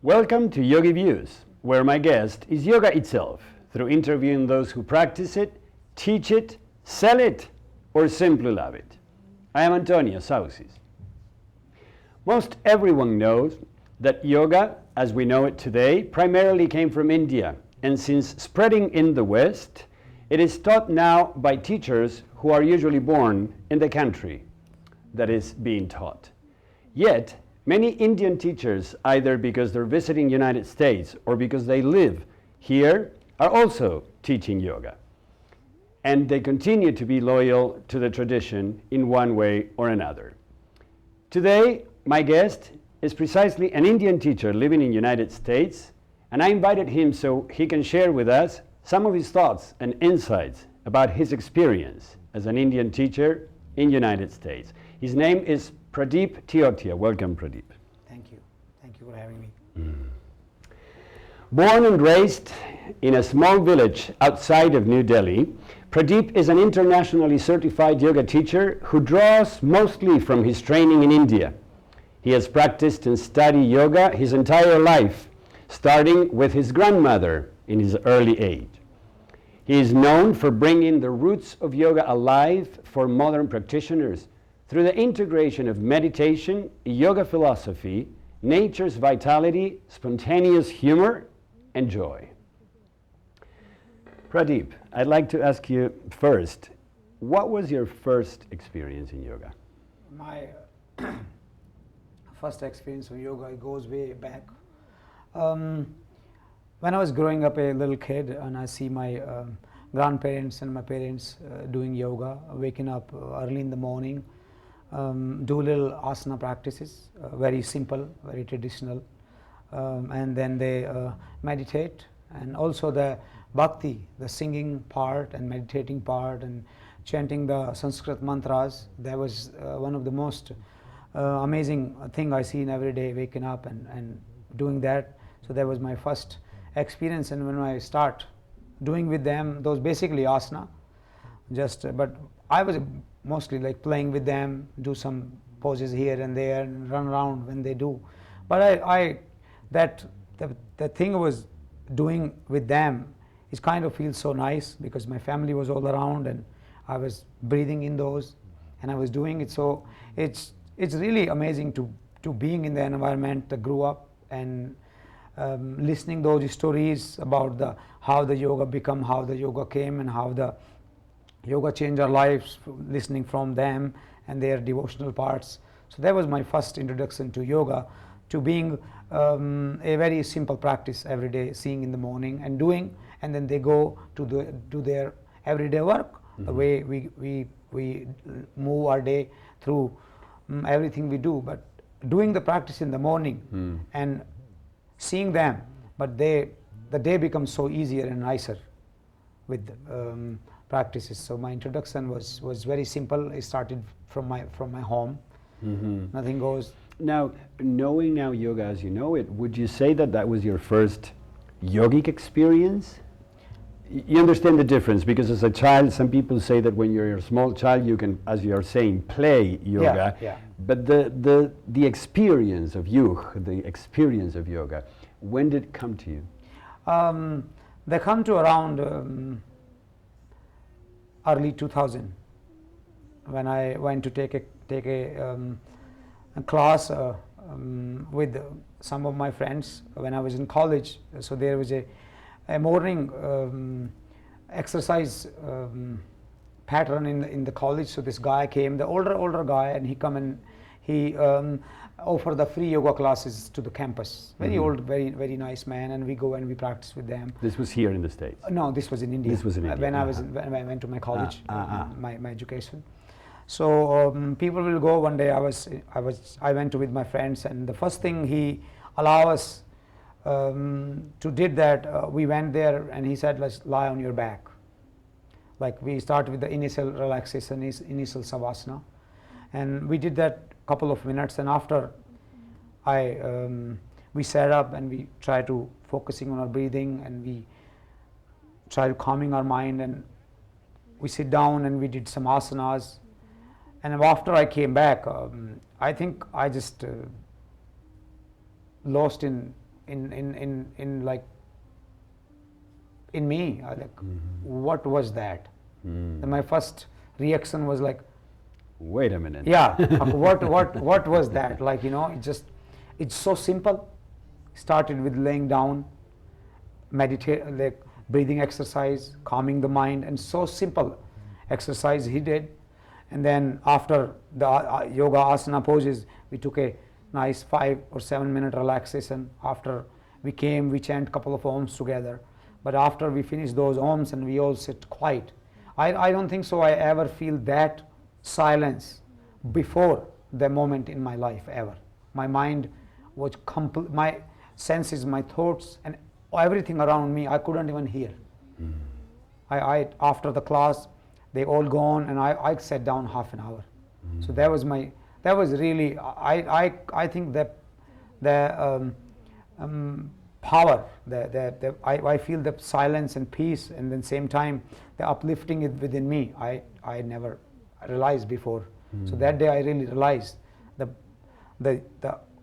Welcome to YogiViews, where my guest is yoga itself, through interviewing those who practice it, teach it, sell it, or simply love it. I am Antonio Saucis. Most everyone knows that yoga, as we know it today, primarily came from India, and since spreading in the West, it is taught now by teachers who are usually born in the country that is being taught. Yet, many Indian teachers, either because they're visiting United States or because they live here, are also teaching yoga. And they continue to be loyal to the tradition in one way or another. Today, my guest is precisely an Indian teacher living in United States, and I invited him so he can share with us some of his thoughts and insights about his experience as an Indian teacher in United States. His name is Pradeep Teotia. Welcome, Pradeep. Thank you. Thank you for having me. Born and raised in a small village outside of New Delhi, Pradeep is an internationally certified yoga teacher who draws mostly from his training in India. He has practiced and studied yoga his entire life, starting with his grandmother in his early age. He is known for bringing the roots of yoga alive for modern practitioners through the integration of meditation, yoga philosophy, nature's vitality, spontaneous humor, and joy. Pradeep, I'd like to ask you first, what was your first experience in yoga? My first experience of yoga goes way back. When I was growing up a little kid and I see my grandparents and my parents doing yoga, waking up early in the morning, do little asana practices, very simple, very traditional, and then they meditate, and also the bhakti, the singing part and meditating part and chanting the Sanskrit mantras. That was one of the most amazing thing I see in every day, waking up and doing that. So that was my first experience, and when I start doing with them, those basically asana, but I was mostly like playing with them, do some poses here and there and run around when they do. But the thing I was doing with them is kind of feels so nice because my family was all around and I was breathing in those and I was doing it. So it's really amazing to being in the environment that grew up and listening those stories about how the yoga become, how the yoga came, and how the yoga changed our lives, listening from them and their devotional parts. So that was my first introduction to yoga, to being a very simple practice every day, seeing in the morning and doing, and then they go to do their everyday work. Mm-hmm. The way we move our day through everything we do, but doing the practice in the morning and seeing them, but the day becomes so easier and nicer with practices. So my introduction was very simple. It started from my home. Mm-hmm. Nothing goes. Now, knowing now yoga as you know it, would you say that was your first yogic experience? You understand the difference, because as a child, some people say that when you're a small child, you can, as you are saying, play yoga. Yeah. But the experience of the experience of yoga, when did it come to you? They come to around early 2000, when I went to take a class with some of my friends when I was in college. So there was a morning exercise pattern in the college. So this guy came, the older guy, and he come and he offer the free yoga classes to the campus. Very old, very nice man, and we go and we practice with them. This was here in the States? No, this was in India. This was in India. When I went to my college, my education. So people will go. One day I went with my friends, and the first thing he allowed us to did that, we went there and he said, let's lie on your back. Like we start with the initial relaxation, initial savasana, and we did that couple of minutes, and after we sat up and we tried to focusing on our breathing, and we tried calming our mind, and we sit down and we did some asanas. And after I came back, I think I just lost in like in me. Like, what was that? And my first reaction was like, wait a minute. yeah, what was that? Like, you know, it's so simple. Started with laying down, meditate, like breathing exercise, calming the mind, and so simple exercise he did. And then after the yoga asana poses, we took a nice 5 or 7 minute relaxation. After we chant couple of ohms together. But after we finish those ohms and we all sit quiet, I don't think so I ever feel that silence before the moment in my life ever. My mind was my senses, my thoughts, and everything around me I couldn't even hear. I after the class, they all gone, and I sat down half an hour. So that was really, I think that the power, I feel the silence and peace, and then same time the uplifting it within me, I never realized before. So that day I really realized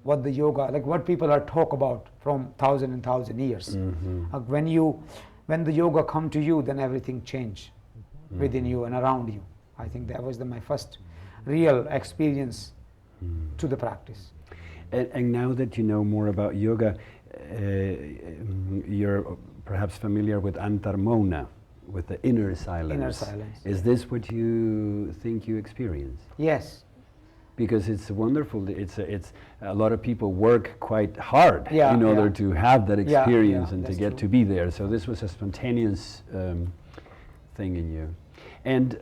what the yoga, like what people are talk about from thousand and thousand years. When the yoga come to you, then everything change within you and around you. I think that was my first real experience to the practice. And now that you know more about yoga, you're perhaps familiar with antarmona, with the inner silence. Inner silence. Is this what you think you experience? Yes. Because it's wonderful. It's a lot of people work quite hard in order to have that experience and to get to be there. So this was a spontaneous thing in you. And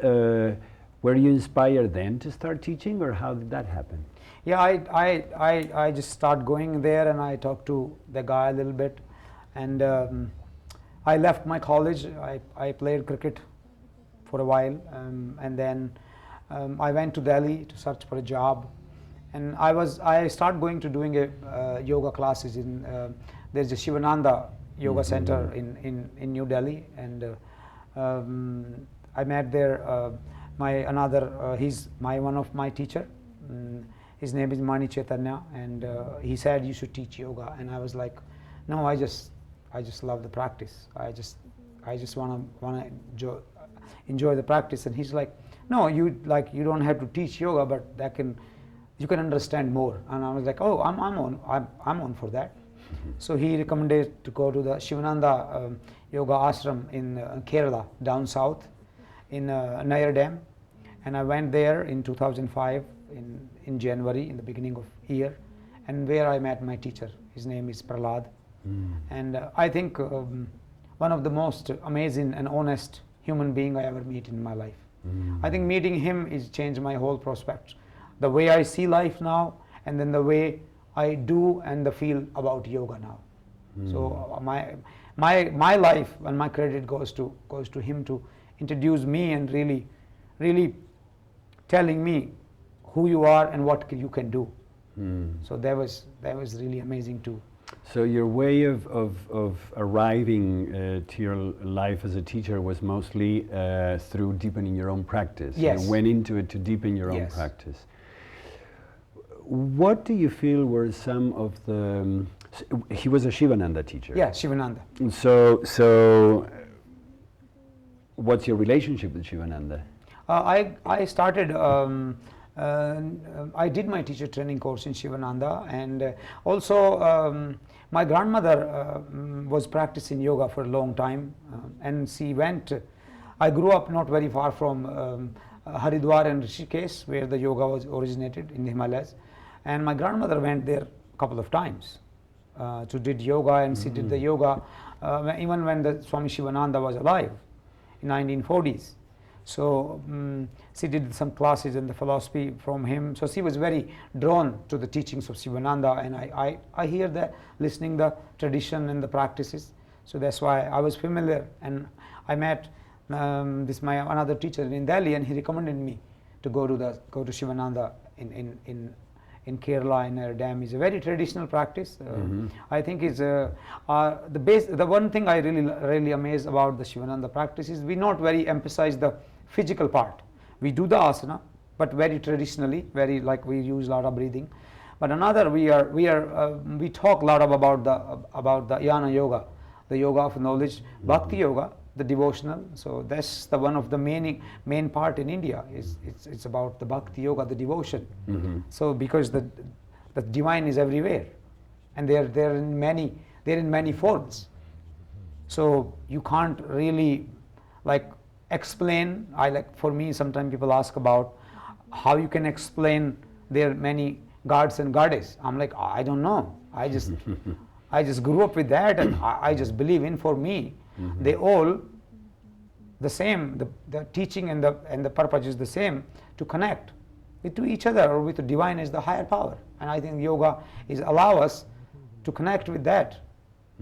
were you inspired then to start teaching, or how did that happen? Yeah, I just start going there, and I talked to the guy a little bit, and I left my college. I played cricket for a while, and then I went to Delhi to search for a job, and I started going to doing a yoga classes in there's a Shivananda yoga center in New Delhi, and I met there he's one of my teacher. His name is Mani Chaitanya, and he said you should teach yoga, and I was like, no, I just love the practice. I just wanna enjoy the practice. And he's like, no, you don't have to teach yoga, but you can understand more. And I was like, oh, I'm on for that. So he recommended to go to the Shivananda yoga ashram in Kerala, down south, in Nayar Dam, and I went there in 2005 in January, in the beginning of year, and where I met my teacher. His name is Pradeep, and I think one of the most amazing and honest human being I ever meet in my life. I think meeting him is changed my whole prospect, the way I see life now, and then the way I do and the feel about yoga now. So my life and my credit goes to him to introduce me and really telling me who you are and what you can do. So that was really amazing too. So your way of arriving to your life as a teacher was mostly through deepening your own practice. Yes. You went into it to deepen your own practice. What do you feel were some of the... he was a Shivananda teacher. Yeah, Shivananda. So what's your relationship with Shivananda? I started... I did my teacher training course in Shivananda, and also my grandmother was practicing yoga for a long time, and she went. I grew up not very far from Haridwar and Rishikesh, where the yoga was originated in the Himalayas, and my grandmother went there a couple of times to did yoga, and she did the yoga even when the Swami Shivananda was alive in 1940s. So she did some classes in the philosophy from him. So she was very drawn to the teachings of Shivananda, and I hear that, listening the tradition and the practices. So that's why I was familiar, and I met my another teacher in Delhi, and he recommended me to go to Shivananda in Kerala, in Nayar Dam. Is a very traditional practice. I think is the one thing I really amazed about the Shivananda practice is we not very emphasize the physical part. We do the asana, but very traditionally, very like we use a lot of breathing. But another, we talk a lot about the jnana yoga, the yoga of knowledge, bhakti yoga, the devotional. So that's the one of the main part in India. It's about the bhakti yoga, the devotion. So because the divine is everywhere, and they're in many forms. So you can't really like explain. For me, sometimes people ask about how you can explain there are many gods and goddesses. I'm like, I don't know. I just grew up with that, and I just believe in. For me, they all the same. The teaching and the purpose is the same, to connect with to each other or with the divine is the higher power. And I think yoga is allow us to connect with that,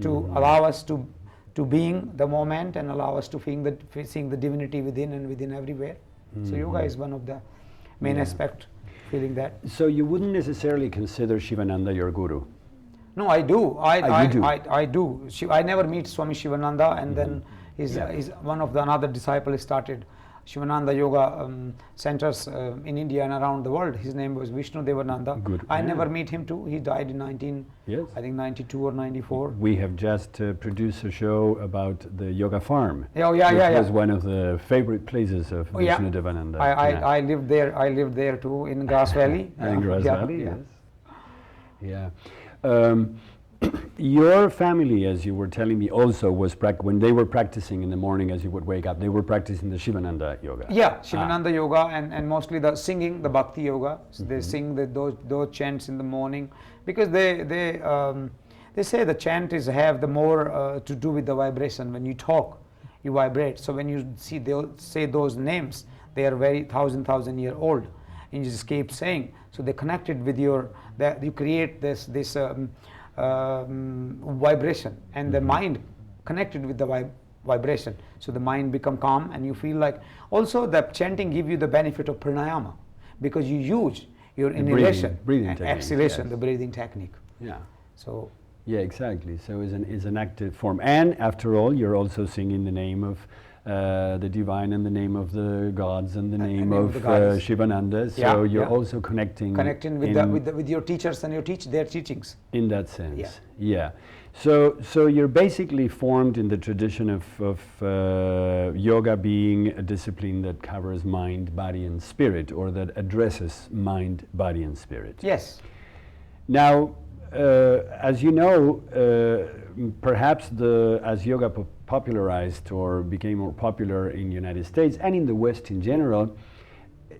to allow us to being the moment and allow us to seeing the divinity within and within everywhere. So yoga is one of the main aspect, feeling that. So you wouldn't necessarily consider Shivananda your guru? No, I do. I do. I never meet Swami Shivananda, and then he's one of the another disciple started Shivananda Yoga centers in India and around the world. His name was Vishnu Devananda. Good. I never meet him too. He died in 92 or 94. We have just produced a show about the yoga farm. Oh, which was one of the favorite places of Vishnu Devananda. I lived there. I lived there too in Grass Valley. In Grass Valley, yes. Yeah. Your family, as you were telling me, also was when they were practicing in the morning as you would wake up, they were practicing the Shivananda yoga. Yeah, Shivananda yoga and mostly the singing, the bhakti yoga. So they sing those chants in the morning, because they say the chant have the more to do with the vibration. When you talk, you vibrate. So when you they'll say those names, they are very thousand year old, and you just keep saying. So they connected with you create this vibration, and the mind connected with the vibration. So the mind become calm, and you feel like also the chanting give you the benefit of pranayama, because you use your inhalation, breathing technique, exhalation, the breathing technique. Yeah. So. Yeah, exactly. So it's an active form, and after all, you're also singing the name of the divine and the name of the gods and the name of Shivananda. So you're also connecting with your teachers and their teachings. In that sense, yeah. So you're basically formed in the tradition of yoga being a discipline that covers mind, body, and spirit, or that addresses mind, body, and spirit. Yes. Now, as you know, perhaps as yoga popularized or became more popular in the United States and in the West in general,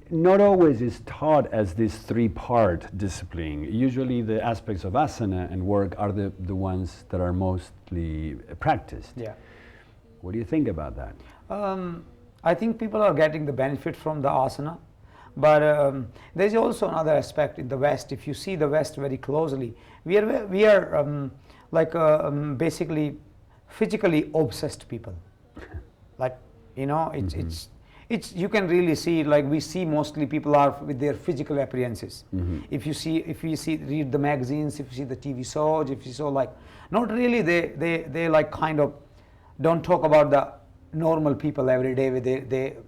not always is taught as this three-part discipline. Usually the aspects of asana and work are the ones that are mostly practiced. Yeah. What do you think about that? I think people are getting the benefit from the asana, but there's also another aspect in the West. If you see the West very closely, we are basically physically obsessed people. Like, you know, it's you can really see, like we see mostly people are with their physical appearances. If you read the magazines, if you see the TV shows, if you saw, like, not really they like kind of don't talk about the normal people every day.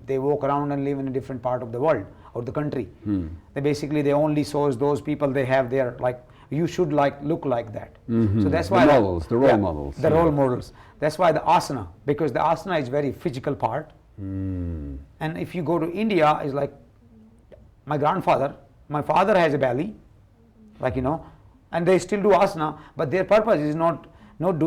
They walk around and live in a different part of the world or the country. They only shows those people they have their, like, you should look like that. So that's why the role models. The role models. That's why the asana, because the asana is very physical part. And if you go to India, it's like my father has a belly, like, you know, and they still do asana, but their purpose is not from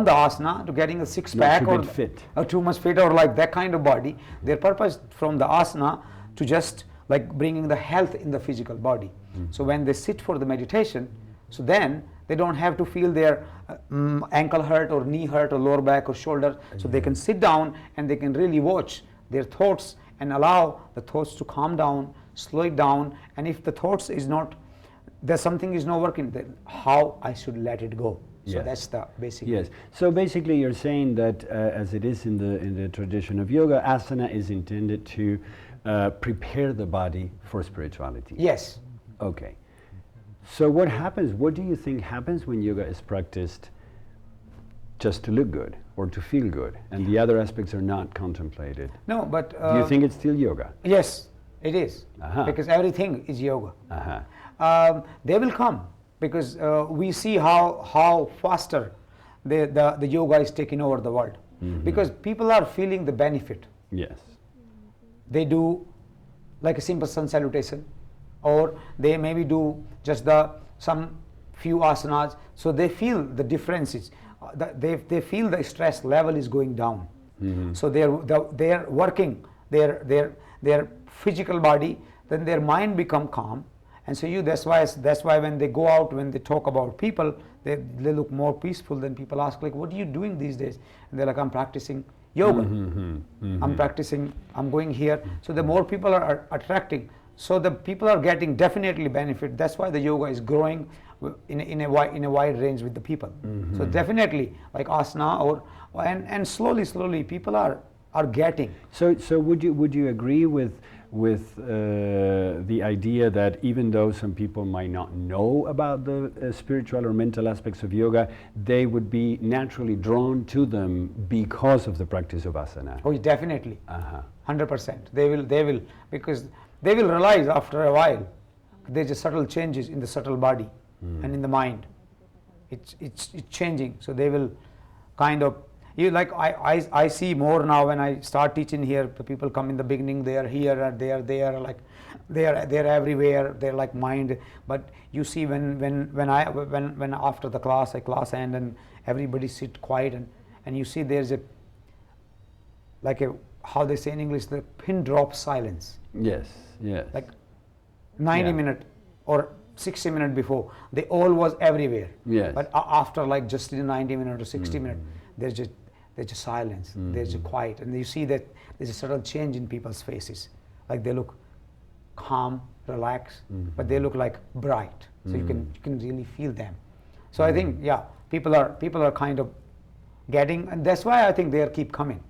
the asana to getting a six-pack or too much fit or like that kind of body. Their purpose from the asana to just like bringing the health in the physical body. So when they sit for the meditation, so then they don't have to feel their ankle hurt or knee hurt or lower back or shoulder. So they can sit down and they can really watch their thoughts and allow the thoughts to calm down, slow it down. And if the thoughts is not, there's something is not working, then how I should let it go. So that's the basic. Yes. So basically, you're saying that as it is in the tradition of yoga, asana is intended to prepare the body for spirituality. Yes. Okay. So what happens? What do you think happens when yoga is practiced just to look good or to feel good, and the other aspects are not contemplated? No, but do you think it's still yoga? Yes. It is, Uh-huh. because everything is yoga. Uh-huh. They will come because we see how faster the yoga is taking over the world. Because people are feeling the benefit. Yes. They do like a simple sun salutation, or they maybe do just some few asanas, so they feel the differences. They feel the stress level is going down. So they are working their physical body, then their mind become calm, and so that's why when they go out, when they talk about people, they look more peaceful. Then people ask, like, what are you doing these days? And they're like, I'm practicing yoga. I'm practicing, I'm going here. So the more people are attracting, so the people are getting definitely benefit. That's why the yoga is growing in a wide range with the people. So definitely, like asana, and slowly people are getting. So would you agree with the idea that even though some people might not know about the spiritual or mental aspects of yoga, they would be naturally drawn to them because of the practice of asana? Oh, definitely. Uh-huh. 100%. They will, because they will realize after a while there's a subtle changes in the subtle body and in the mind. It's changing. So they will kind of, I see more now when I start teaching here. The people come in the beginning, they are here, and they are like they're everywhere. They're like mind. But you see when after the class end and everybody sit quiet, and you see there's how they say in English, the pin drop silence. Yes. Like 90-minute or 60-minute before, they all was everywhere. Yes. But after like just 90-minute or 60-minute, there's just silence. There's a quiet, and you see that there's a subtle change in people's faces. Like they look calm, relaxed, but they look like bright. So you can really feel them. So I think people are kind of getting, and that's why I think they keep coming.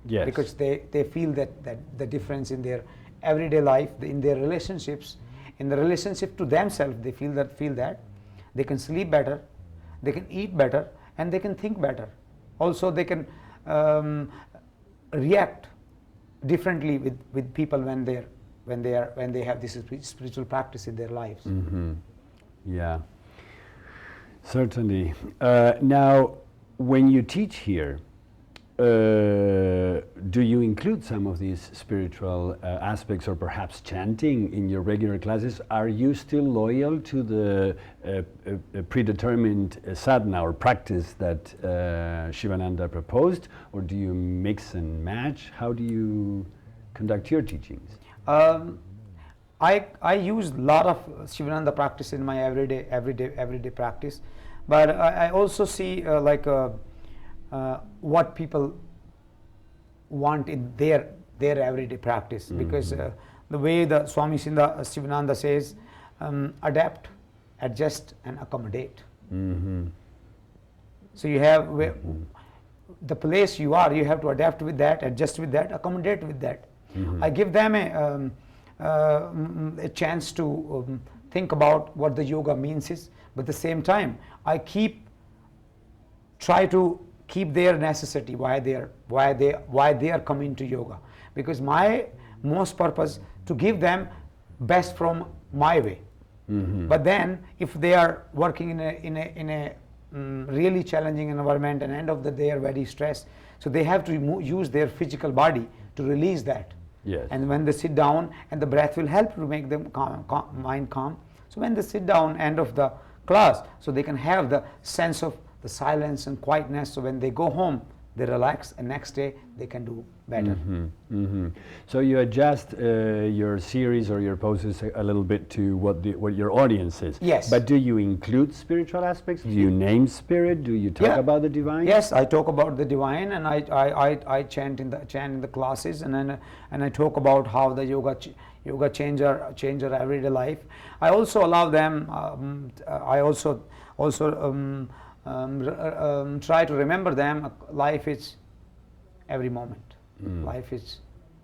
Yes. Because they feel that the difference in their everyday life, in their relationships, in the relationship to themselves, they feel that they can sleep better, they can eat better, and they can think better. Also, they can react differently with people when they have this spiritual practice in their lives. Yeah, certainly. Now, when you teach here, do you include some of these spiritual aspects, or perhaps chanting in your regular classes? Are you still loyal to the predetermined sadhana or practice that Shivananda proposed, or do you mix and match? How do you conduct your teachings? I use a lot of Shivananda practice in my everyday practice, but I also see what people want in their everyday practice, because the way the Swami Shivananda says, adapt, adjust, and accommodate. So you have the place you are, you have to adapt with that, adjust with that, accommodate with that. I give them a chance to think about what the yoga means is, but at the same time I try to keep their necessity, why they are coming to yoga, because my most purpose to give them best from my way. But then if they are working in a really challenging environment, and end of the day they are very stressed, so they have to use their physical body to release that. Yes. And when they sit down, and the breath will help to make them mind calm. So when they sit down end of the class, so they can have the sense of the silence and quietness. So when they go home, they relax, and next day they can do better. So you adjust your series or your poses a little bit to what your audience is. Yes. But do you include spiritual aspects? Do you name spirit? Do you talk about the divine? Yes, I talk about the divine, and I chant in the classes, and I talk about how the yoga change our everyday life. I also allow them. I also try to remember them. Life is every moment. Life is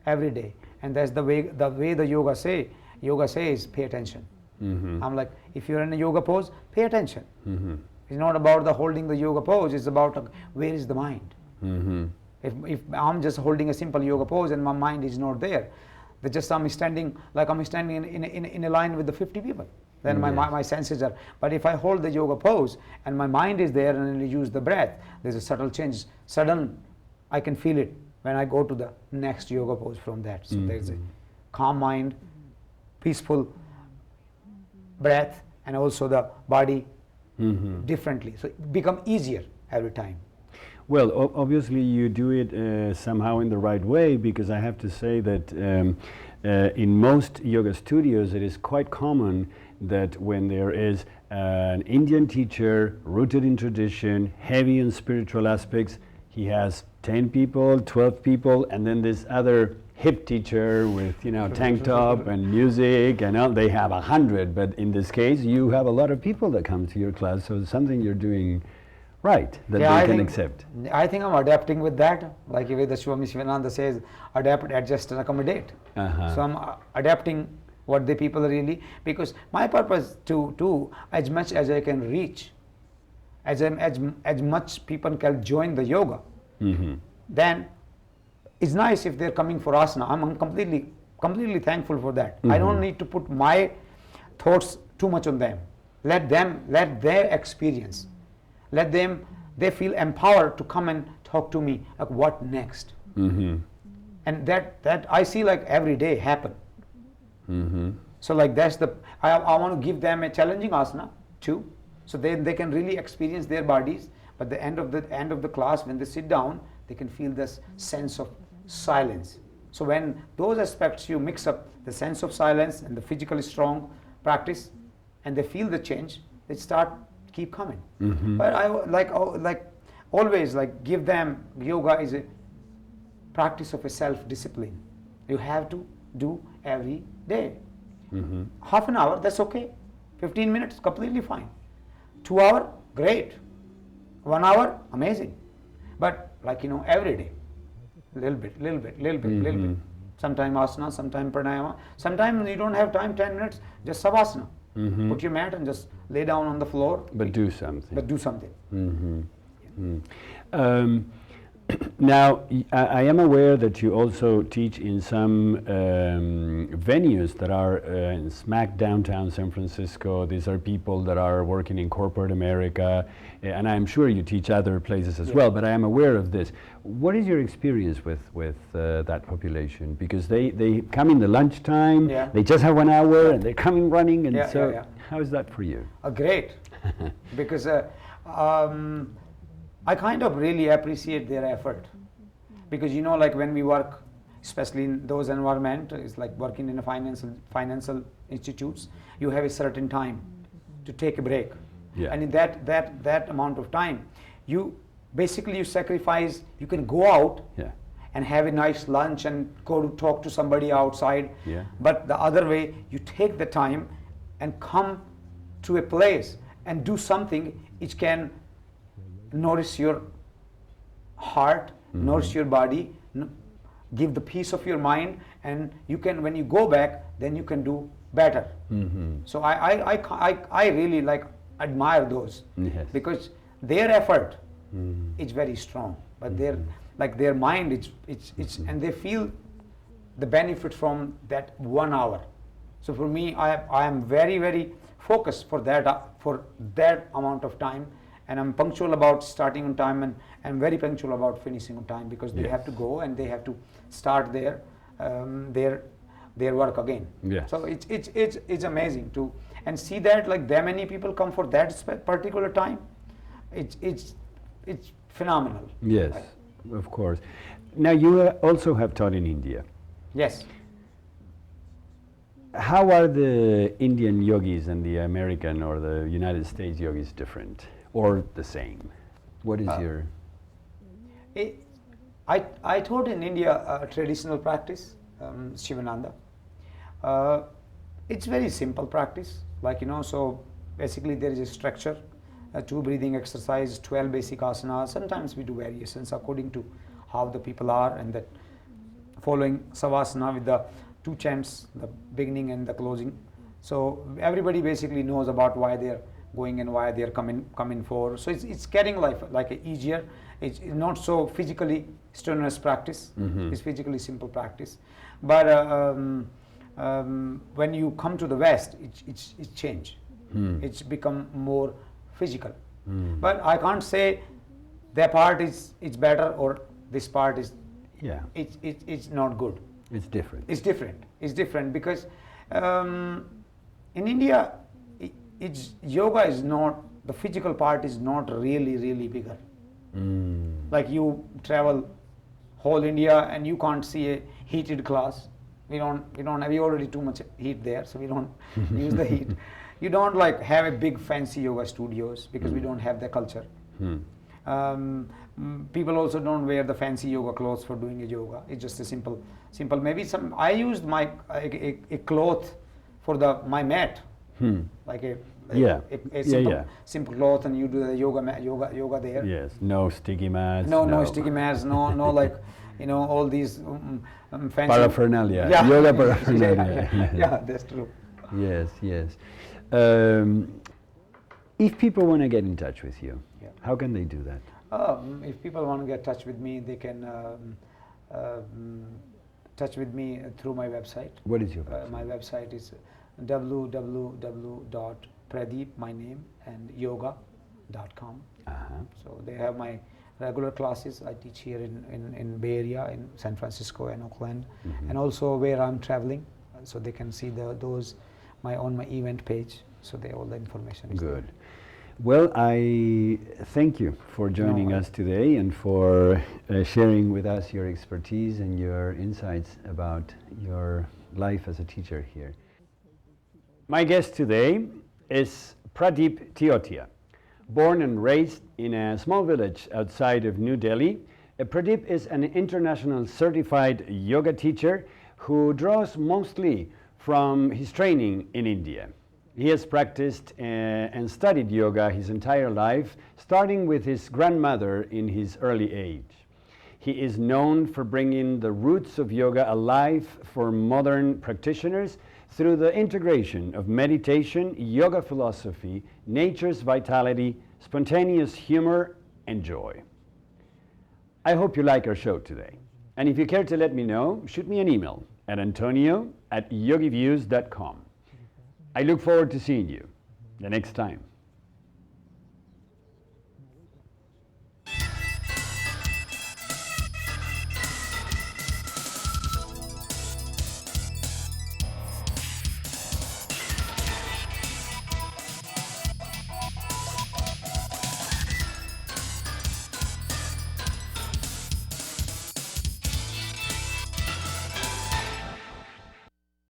every day, and that's the way the yoga says pay attention. I'm like, if you're in a yoga pose, pay attention. It's not about the holding the yoga pose, it's about where is the mind. If I'm just holding a simple yoga pose and my mind is not there, They just I'm standing in a line with the 50 people. Then my senses are. But if I hold the yoga pose and my mind is there and I use the breath, there's a subtle change. Sudden, I can feel it when I go to the next yoga pose from that. So there's a calm mind, peaceful breath, and also the body differently. So it becomes easier every time. Well, obviously you do it somehow in the right way, because I have to say that in most yoga studios it is quite common that when there is an Indian teacher rooted in tradition, heavy in spiritual aspects, he has 10 people, 12 people, and then this other hip teacher with, you know, tank top and music and all, they have 100. But in this case, you have a lot of people that come to your class, so it's something you're doing right, that they can accept. I think I'm adapting with that. Like the Swami Shivananda says, adapt, adjust, and accommodate. So I'm adapting what the people really, because my purpose to as much as I can reach, as much people can join the yoga, then it's nice if they're coming for asana. I'm completely thankful for that. I don't need to put my thoughts too much on them. Let their experience, they feel empowered to come and talk to me, like what next? And that I see like every day happen. So like that's I want to give them a challenging asana too, so they can really experience their bodies. But the end of the class, when they sit down, they can feel this sense of silence. So when those aspects you mix up, the sense of silence and the physically strong practice, and they feel the change, they keep coming. But I like always give them, yoga is a practice of a self-discipline. You have to do every day. Half an hour, that's okay. 15 minutes, completely fine. 2 hours, great. 1 hour, amazing. But every day, little bit. Sometime asana, sometime pranayama. Sometimes you don't have time, 10 minutes, just savasana. Put your mat and just lay down on the floor. But do something. Now, I am aware that you also teach in some venues that are in smack downtown San Francisco. These are people that are working in corporate America, and I'm sure you teach other places as well, but I am aware of this. What is your experience with that population? Because they come in the lunchtime, they just have 1 hour, and they're coming running, and how is that for you? Great, because I kind of really appreciate their effort, because like when we work, especially in those environments, it's like working in a financial institutes, you have a certain time to take a break, and in that amount of time, you sacrifice. You can go out and have a nice lunch and go to talk to somebody outside, but the other way, you take the time and come to a place and do something which can nourish your heart, nourish your body, give the peace of your mind, and you can, when you go back, then you can do better. So I really admire those, because their effort is very strong, but their mind it's and they feel the benefit from that 1 hour. So for me, I am very, very focused for that amount of time. And I'm punctual about starting on time, and I'm very punctual about finishing on time, because they have to go and they have to start their work again. So it's amazing to and see that that many people come for that particular time. It's phenomenal. Yes, of course. Now you also have taught in India. Yes. How are the Indian yogis and the American or the United States yogis different? Or the same? What is your... I taught in India a traditional practice, Shivananda. It's very simple practice, so basically there is a structure, 2 breathing exercise, 12 basic asanas. Sometimes we do variations according to how the people are, and that following savasana with the 2 chants, the beginning and the closing. So everybody basically knows about why they're going and why they're coming for. So it's getting life like easier, It's not so physically strenuous practice. Mhm. It's physically simple practice. But when you come to the West, it's changed. It's become more physical. But I can't say that part is better or this part is Yeah. it's not good. It's different. It's different. It's different because in India, yoga is not, the physical part is not really bigger. Like you travel whole India and you can't see a heated class. We already too much heat there, so we don't use the heat. You don't like have a big fancy yoga studios because we don't have the culture. People also don't wear the fancy yoga clothes for doing a yoga. It's just a simple. Maybe I used a cloth for my mat, like a simple cloth, and you do the yoga there. Yes. No sticky mats. No sticky mats. No like all these fancy Paraphernalia. Yeah. Yoga paraphernalia. Yeah, that's true. Yes. If people want to get in touch with you, how can they do that? If people want to get in touch with me, they can touch with me through my website. What is your website? My website is www.pradeep, my name, and yoga.com. So they have my regular classes. I teach here in Bay Area, in San Francisco and Oakland, and also where I'm traveling. So they can see those on my event page. So all the information is Good. Well, I thank you for joining us today and for sharing with us your expertise and your insights about your life as a teacher here. My guest today is Pradeep Teotia. Born and raised in a small village outside of New Delhi, Pradeep is an international certified yoga teacher who draws mostly from his training in India. He has practiced and studied yoga his entire life, starting with his grandmother in his early age. He is known for bringing the roots of yoga alive for modern practitioners through the integration of meditation, yoga philosophy, nature's vitality, spontaneous humor, and joy. I hope you like our show today. And if you care to let me know, shoot me an email at antonio@yogiviews.com. I look forward to seeing you the next time.